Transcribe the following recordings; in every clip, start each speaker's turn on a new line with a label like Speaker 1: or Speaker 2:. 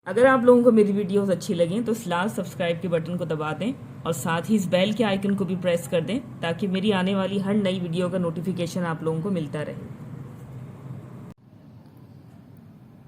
Speaker 1: अगर आप लोगों को मेरी वीडियोस अच्छी लगें तो इस लाल सब्सक्राइब के बटन को दबा दें और साथ ही इस बेल के आइकन को भी प्रेस कर दें ताकि मेरी आने वाली हर नई वीडियो का नोटिफिकेशन आप लोगों को मिलता रहे।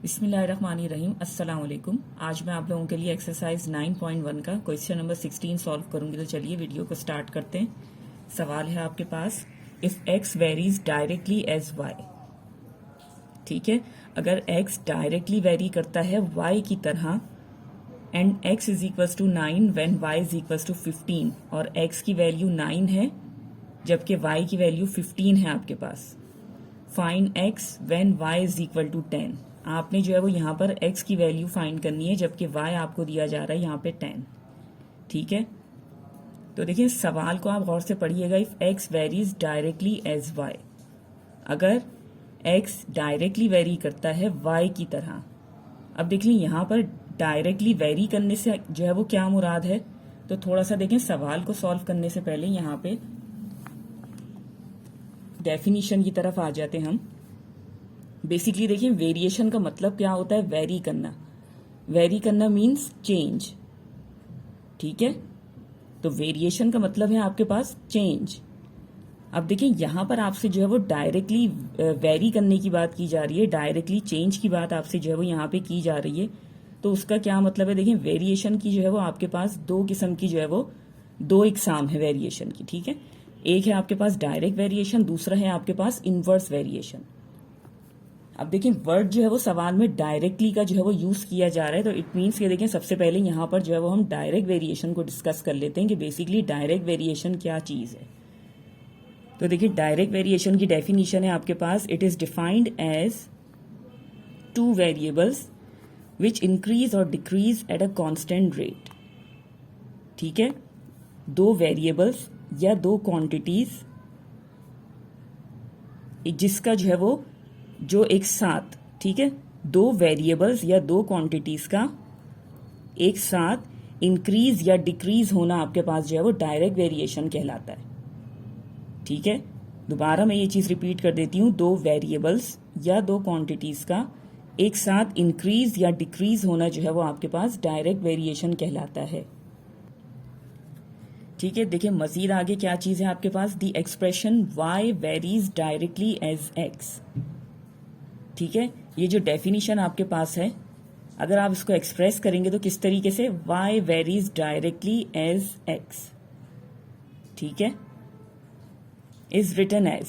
Speaker 1: बिस्मिल्लाहिर्रहमानिर्रहीम, अस्सलाम वालेकुम। आज मैं आप लोगों के लिए एक्सरसाइज 9.1 का क्वेश्चन नंबर 16 सॉल्व करूंगी। तो चलिए वीडियो को स्टार्ट करते हैं। सवाल है आपके पास, if x varies directly as y. ठीक है, अगर x डायरेक्टली वेरी करता है y की तरह and x is equal to 9 when y is equal to 15 और x की वैल्यू 9 है जबकि y की वैल्यू 15 है आपके पास। Find x when y is equal to 10। आपने जो है वो यहाँ पर x की वैल्यू फाइंड करनी है जबकि y आपको दिया जा रहा है यहाँ पे 10। ठीक है, तो देखिए सवाल को आप गौर से पढ़िएगा। If x varies directly as y, अगर x डायरेक्टली वेरी करता है y की तरह। अब देख लीजिए यहाँ पर डायरेक्टली वेरी करने से जो है वो क्या मुराद है, तो थोड़ा सा देखें सवाल को सॉल्व करने से पहले यहाँ पे डेफिनेशन की तरफ आ जाते हम। बेसिकली देखिए वेरिएशन का मतलब क्या होता है, वेरी करना। वेरी करना मीन्स चेंज। ठीक है, तो वेरिएशन का मतलब है आपके पास चेंज। अब देखिए यहाँ पर आपसे जो है वो डायरेक्टली वेरी करने की बात की जा रही है, डायरेक्टली चेंज की बात आपसे जो है वो यहाँ पे की जा रही है। तो उसका क्या मतलब है, देखिए वेरिएशन की जो है वो आपके पास दो किस्म की जो है वो दो इकसाम है वेरिएशन की। ठीक है, एक है आपके पास डायरेक्ट वेरिएशन, दूसरा है आपके पास इनवर्स वेरिएशन। अब देखिए वर्ड जो है वो सवाल में डायरेक्टली का जो है वो यूज किया जा रहा है, तो इट मीन्स कि देखिए सबसे पहले यहाँ पर जो है वो हम डायरेक्ट वेरिएशन को डिस्कस कर लेते हैं कि बेसिकली डायरेक्ट वेरिएशन क्या चीज है। तो देखिए डायरेक्ट वेरिएशन की डेफिनेशन है आपके पास, it is defined as two variables which increase और decrease at a constant rate. ठीक है, दो वेरिएबल्स या दो क्वांटिटीज जिसका जो है वो जो एक साथ, ठीक है, दो वेरिएबल्स या दो क्वांटिटीज का एक साथ इंक्रीज या डिक्रीज होना आपके पास जो है वो डायरेक्ट वेरिएशन कहलाता है। ठीक है, दोबारा मैं ये चीज रिपीट कर देती हूँ, दो वेरिएबल्स या दो क्वांटिटीज का एक साथ इंक्रीज या डिक्रीज होना जो है वो आपके पास डायरेक्ट वेरिएशन कहलाता है। ठीक है, देखिए मजीद आगे क्या चीज है आपके पास, the expression y varies directly as x। ठीक है, ये जो डेफिनेशन आपके पास है, अगर आप इसको एक्सप्रेस करेंगे तो किस तरीके से, y varies directly as x। ठीक है, इज रिटन एज,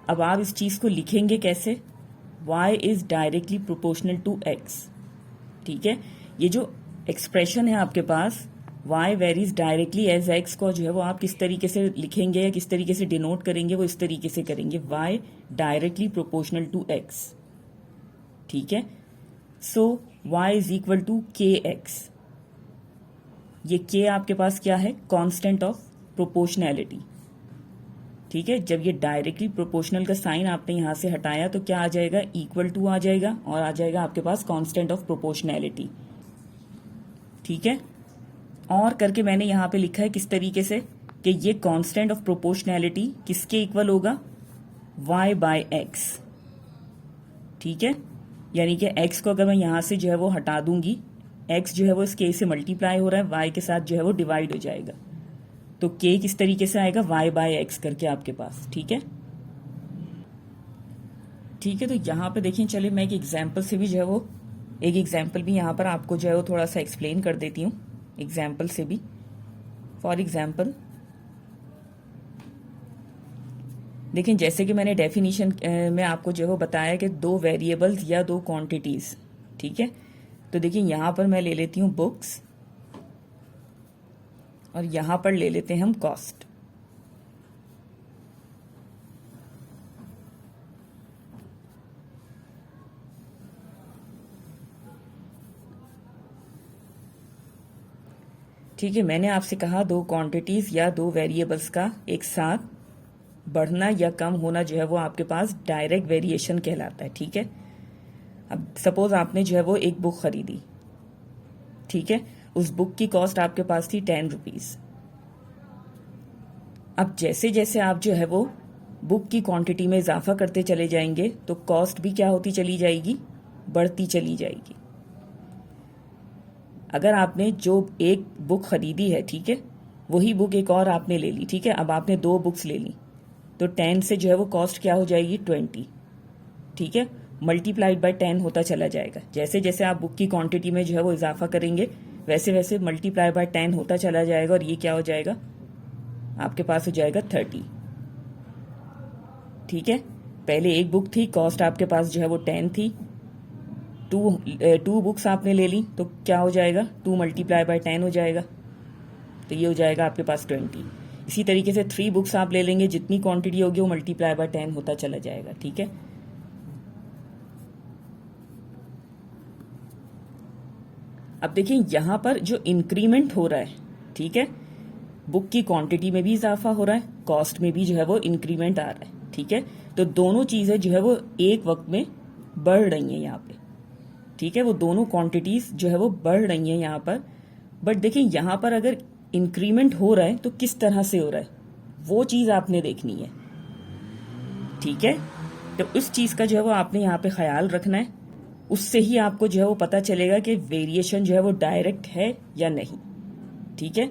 Speaker 1: अब आप इस चीज को लिखेंगे कैसे, y is directly proportional to x। ठीक है, ये जो एक्सप्रेशन है आपके पास y varies directly as x को जो है वो आप किस तरीके से लिखेंगे या किस तरीके से डिनोट करेंगे, वो इस तरीके से करेंगे, y directly proportional to x। ठीक है, so y is equal to kx। ये k आपके पास क्या है, कांस्टेंट ऑफ प्रोपोर्शनैलिटी। ठीक है, जब ये डायरेक्टली प्रोपोर्शनल का साइन आपने यहां से हटाया तो क्या आ जाएगा, इक्वल टू आ जाएगा और आ जाएगा आपके पास कांस्टेंट ऑफ प्रोपोर्शनैलिटी। ठीक है, और करके मैंने यहां पे लिखा है किस तरीके से कि ये कांस्टेंट ऑफ प्रोपोर्शनैलिटी किसके इक्वल होगा, y बाय x। ठीक है, यानी कि x को अगर मैं यहां से जो है वो हटा दूंगी, x जो है वो इस k से मल्टीप्लाई हो रहा है, y के साथ जो है वो डिवाइड हो जाएगा, तो k किस तरीके से आएगा, y बाय एक्स करके आपके पास। ठीक है, ठीक है, तो यहाँ पे देखिए चलिए मैं एक एग्जाम्पल से भी जो है वो एक एग्जाम्पल भी यहाँ पर आपको जो है वो थोड़ा सा एक्सप्लेन कर देती हूँ एग्जाम्पल से भी। फॉर एग्जाम्पल देखिए जैसे कि मैंने डेफिनेशन में आपको जो है वो बताया कि दो वेरिएबल्स या दो क्वांटिटीज। ठीक है, तो देखिए यहाँ पर मैं ले लेती हूँ बुक्स और यहां पर ले लेते हैं हम कॉस्ट। ठीक है, मैंने आपसे कहा दो क्वांटिटीज या दो वेरिएबल्स का एक साथ बढ़ना या कम होना जो है वो आपके पास डायरेक्ट वेरिएशन कहलाता है। ठीक है, अब सपोज आपने जो है वो एक बुक खरीदी। ठीक है, उस बुक की कॉस्ट आपके पास थी 10 रुपीज। अब जैसे जैसे आप जो है वो बुक की क्वांटिटी में इजाफा करते चले जाएंगे तो कॉस्ट भी क्या होती चली जाएगी, बढ़ती चली जाएगी। अगर आपने जो एक बुक खरीदी है, ठीक है, वही बुक एक और आपने ले ली, ठीक है, अब आपने 2 बुक्स ले ली, तो 10 से जो है वो कॉस्ट क्या हो जाएगी 20, ठीक है, मल्टीप्लाइड बाय 10 होता चला जाएगा। जैसे जैसे आप बुक की क्वांटिटी में जो है वो इजाफा करेंगे वैसे वैसे मल्टीप्लाई बाय 10 होता चला जाएगा और ये क्या हो जाएगा, आपके पास हो जाएगा 30, ठीक है। पहले एक बुक थी, कॉस्ट आपके पास जो है वो 10 थी, टू बुक्स आपने ले ली तो क्या हो जाएगा, 2 मल्टीप्लाई बाय 10 हो जाएगा, तो ये हो जाएगा आपके पास 20। इसी तरीके से 3 बुक्स आप ले लेंगे, जितनी क्वांटिटी होगी वो मल्टीप्लाई बाय 10 होता चला जाएगा, ठीक है। अब देखिए यहां पर जो इंक्रीमेंट हो रहा है, ठीक है, बुक की क्वांटिटी में भी इजाफा हो रहा है, कॉस्ट में भी जो है वो इंक्रीमेंट आ रहा है, ठीक है। तो दोनों चीजें जो है वो एक वक्त में बढ़ रही हैं यहाँ पे, ठीक है, वो दोनों क्वांटिटीज जो है वो बढ़ रही हैं यहाँ पर। बट देखिए यहाँ पर अगर इंक्रीमेंट हो रहा है तो किस तरह से हो रहा है, वो चीज आपने देखनी है, ठीक है। तो उस चीज का जो है वो आपने यहाँ पे ख्याल रखना है, उससे ही आपको जो है वो पता चलेगा कि वेरिएशन जो है वो डायरेक्ट है या नहीं, ठीक है।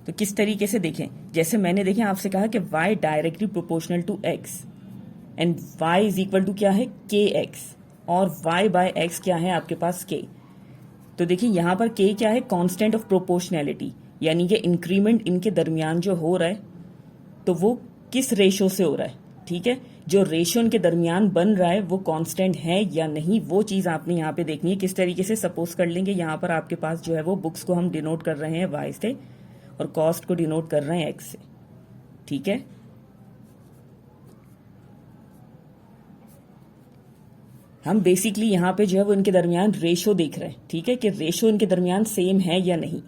Speaker 1: तो किस तरीके से देखें, जैसे मैंने देखें आपसे कहा कि y directly proportional to x and y is equal to क्या है kx, और y बाय x क्या है आपके पास k। तो देखिए यहां पर k क्या है, कांस्टेंट ऑफ प्रोपोर्शनैलिटी, यानी कि इंक्रीमेंट इनके दरमियान जो हो रहा है तो वो किस रेशो से हो रहा है, ठीक है। जो रेशो इनके दरमियान बन रहा है वो कांस्टेंट है या नहीं, वो चीज आपने यहाँ पे देखनी है। किस तरीके से, सपोज कर लेंगे यहाँ पर आपके पास जो है वो बुक्स को हम डिनोट कर रहे हैं y से और कॉस्ट को डिनोट कर रहे हैं x से, ठीक है। हम बेसिकली यहाँ पे जो है वो इनके दरमियान रेशो देख रहे हैं, ठीक है, कि रेशो इनके दरमियान सेम है या नहीं।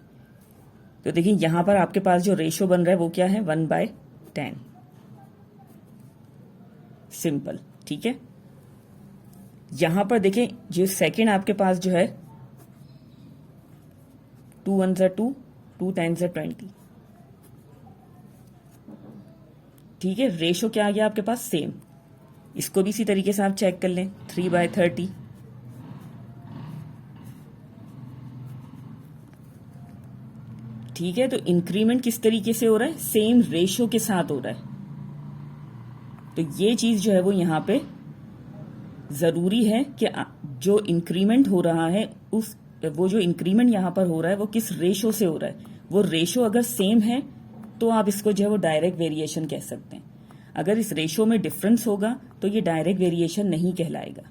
Speaker 1: तो देखिए यहां पर आपके पास जो रेशो बन रहा है वो क्या है, 1/10, सिंपल, ठीक है। यहां पर देखें जो सेकंड आपके पास जो है 2 1 2, 2 10 20, ठीक है, रेशो क्या आ गया आपके पास, सेम। इसको भी इसी तरीके से आप चेक कर लें, 3/30, ठीक है। तो इंक्रीमेंट किस तरीके से हो रहा है, सेम रेशो के साथ हो रहा है। तो ये चीज जो है वो यहाँ पे जरूरी है कि जो इंक्रीमेंट हो रहा है वो जो इंक्रीमेंट यहाँ पर हो रहा है वो किस रेशो से हो रहा है। वो रेशो अगर सेम है तो आप इसको जो है वो डायरेक्ट वेरिएशन कह सकते हैं। अगर इस रेशो में डिफरेंस होगा तो ये डायरेक्ट वेरिएशन नहीं कहलाएगा,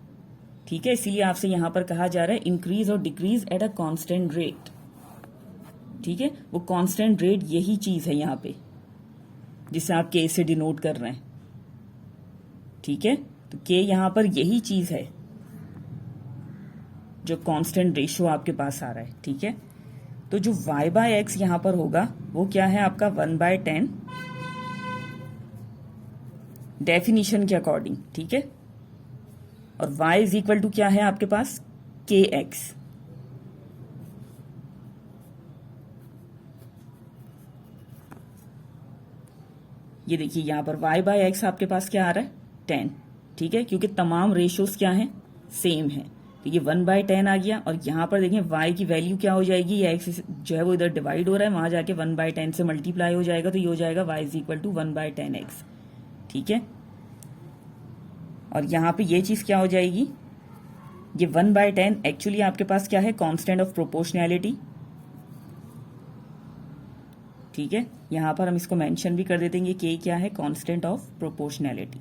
Speaker 1: ठीक है। इसीलिए आपसे यहां पर कहा जा रहा है इंक्रीज और decrease at a constant rate, ठीक है। वो कांस्टेंट रेट यही चीज है यहाँ पे जिसे आप के से डिनोट कर रहे हैं, ठीक है। तो के यहां पर यही चीज है जो कांस्टेंट रेशो आपके पास आ रहा है, ठीक है। तो जो y बाय एक्स यहां पर होगा वो क्या है आपका 1/10 डेफिनेशन के अकॉर्डिंग, ठीक है। और y इज इक्वल टू क्या है आपके पास, kx, ये देखिए यहां पर y बाय एक्स आपके पास क्या आ रहा है 10, ठीक है, क्योंकि तमाम रेशोज क्या हैं, सेम है। तो ये 1/10 आ गया और यहां पर देखें y की वैल्यू क्या हो जाएगी, ये x जो है वो इधर डिवाइड हो रहा है, वहां जाके 1/10 से मल्टीप्लाई हो जाएगा, तो ये हो जाएगा y is equal to 1/10x, ठीक है। और यहां पे ये चीज क्या हो जाएगी, ये 1/10 एक्चुअली आपके पास क्या है, कांस्टेंट ऑफ प्रोपोर्शनैलिटी, ठीक है। यहां पर हम इसको मेंशन भी कर देते हैं कि क्या है, कांस्टेंट ऑफ प्रोपोर्शनैलिटी,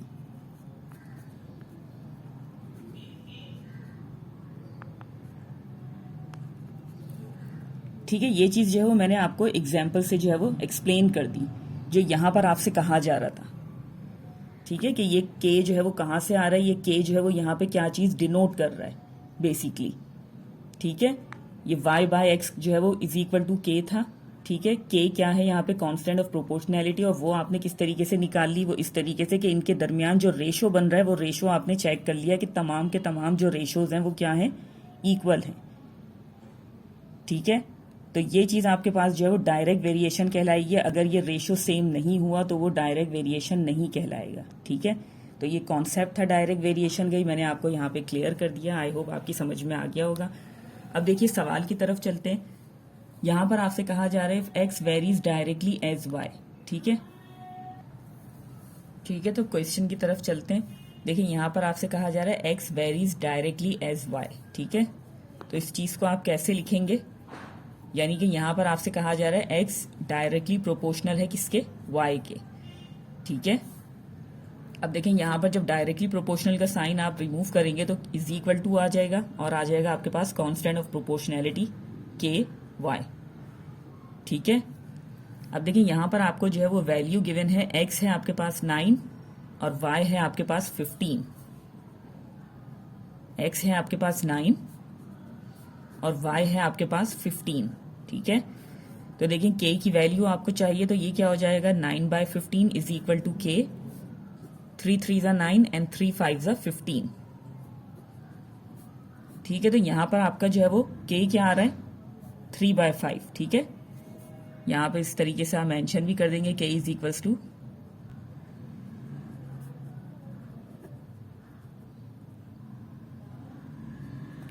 Speaker 1: ठीक है। ये चीज जो है वो मैंने आपको एग्जाम्पल से जो है वो एक्सप्लेन कर दी, जो यहां पर आपसे कहा जा रहा था, ठीक है, कि ये के जो है वो कहां से आ रहा है, ये के जो है वो यहाँ पे क्या चीज डिनोट कर रहा है बेसिकली, ठीक है। ये y बाय एक्स जो है वो इज इक्वल टू के था, ठीक है। के क्या है यहाँ पे, कांस्टेंट ऑफ प्रोपोर्शनैलिटी, और वो आपने किस तरीके से निकाल ली, वो इस तरीके से कि इनके दरमियान जो रेशो बन रहा है वो रेशो आपने चेक कर लिया कि तमाम के तमाम जो रेशोज हैं वो क्या है, इक्वल है, ठीक है। तो ये चीज आपके पास जो है वो डायरेक्ट वेरिएशन कहलाएगी। अगर ये रेशो सेम नहीं हुआ तो वो डायरेक्ट वेरिएशन नहीं कहलाएगा, ठीक है। तो ये कॉन्सेप्ट था डायरेक्ट वेरिएशन का, मैंने आपको यहाँ पे क्लियर कर दिया। आई होप आपकी समझ में आ गया होगा। अब देखिए सवाल की तरफ चलते हैं। यहां पर आपसे कहा जा रहा है if x varies directly as y. ठीक है, ठीक है, तो क्वेश्चन की तरफ चलते हैं। देखिए यहां पर आपसे कहा जा रहा है x varies directly as y. ठीक है, तो इस चीज को आप कैसे लिखेंगे, यानी कि यहां पर आपसे कहा जा रहा है एक्स डायरेक्टली प्रोपोर्शनल है किसके, वाई के। ठीक है, अब देखें यहां पर जब डायरेक्टली प्रोपोर्शनल का साइन आप रिमूव करेंगे तो इज इक्वल टू आ जाएगा और आ जाएगा आपके पास कांस्टेंट ऑफ प्रोपोर्शनैलिटी के वाई। ठीक है, अब देखिए यहां पर आपको जो है वो वैल्यू गिवन है, एक्स है आपके पास 9 और वाई है आपके पास 15। एक्स है आपके पास 9 और वाई है आपके पास 15। ठीक है, तो देखिए के की वैल्यू आपको चाहिए तो ये क्या हो जाएगा, 9/15 इज इक्वल टू के। 3 3 9 एंड 3 5 15। ठीक है, तो यहां पर आपका जो है वो के क्या आ रहा है, 3/5। ठीक है, यहां पर इस तरीके से आप मेंशन भी कर देंगे k is equals to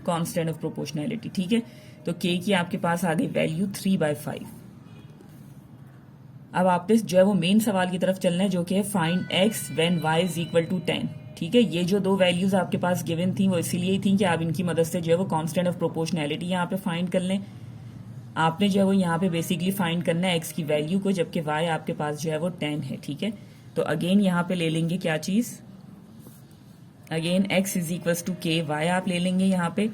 Speaker 1: constant of proportionality. ठीक है, तो के की आपके पास आ गई वैल्यू 3/5। अब आपने जो है वो मेन सवाल की तरफ चलना है जो कि है find x when y is equal to 10। ठीक है, ये जो दो वैल्यूज आपके पास गिवन थी वो इसीलिए ही थी कि आप इनकी मदद से जो है वो कांस्टेंट ऑफ प्रोपोर्शनैलिटी यहाँ पे फाइंड कर लें। आपने जो है वो यहाँ पे बेसिकली फाइंड करना है एक्स की वैल्यू को, जबकि वाई आपके पास जो है वो 10 है। ठीक है, तो अगेन यहाँ पे ले लेंगे क्या चीज, again x is equals to k y आप ले लेंगे। यहाँ पे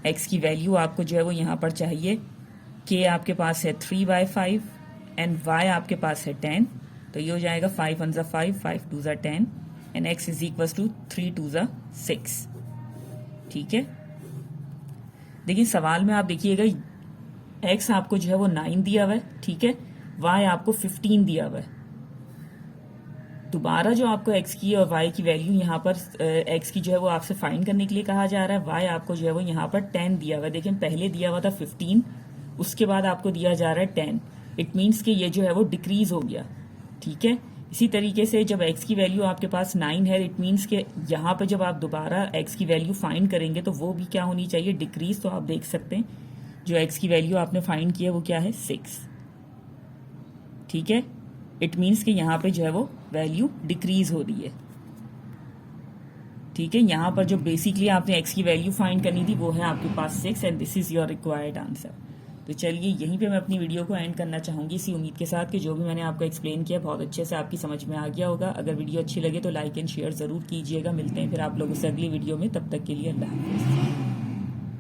Speaker 1: एक्स की वैल्यू आपको जो है वो यहाँ पर चाहिए, के आपके पास है 3/5 एंड वाई आपके पास है 10, तो ये हो जाएगा 5 1 5 5 2 10 and x is equals to 3 2 6। ठीक है, देखिए सवाल में आप देखिएगा एक्स आपको जो है वो 9 दिया हुआ है। ठीक है, वाई आपको 15 दिया हुआ है। दोबारा जो आपको एक्स की और वाई की वैल्यू यहाँ पर एक्स की जो है वो आपसे फाइंड करने के लिए कहा जा रहा है, वाई आपको जो है वो यहाँ पर 10 दिया हुआ है। देखिए पहले दिया हुआ था 15, उसके बाद आपको दिया जा रहा है 10। इट मीन्स कि ये जो है वो डिक्रीज हो गया। ठीक है, इसी तरीके से जब एक्स की वैल्यू आपके पास 9 है, इट मीन्स कि यहाँ पर जब आप दोबारा एक्स की वैल्यू फाइंड करेंगे तो वो भी क्या होनी चाहिए, डिक्रीज। तो आप देख सकते हैं जो एक्स की वैल्यू आपने फाइंड की है वो क्या है, 6। ठीक है, इट मीन्स कि यहाँ पे जो है वो वैल्यू डिक्रीज हो रही है। ठीक है, यहाँ पर जो बेसिकली आपने एक्स की वैल्यू फाइंड करनी थी वो है आपके पास 6 and this is your required answer. तो चलिए यहीं पे मैं अपनी वीडियो को एंड करना चाहूंगी इसी उम्मीद के साथ कि जो भी मैंने आपको एक्सप्लेन किया बहुत अच्छे से आपकी समझ में आ गया होगा। अगर वीडियो अच्छी लगे तो लाइक एंड शेयर जरूर कीजिएगा। मिलते हैं फिर आप लोगों से अगली वीडियो में, तब तक के लिए अल्लाह हाफिज़।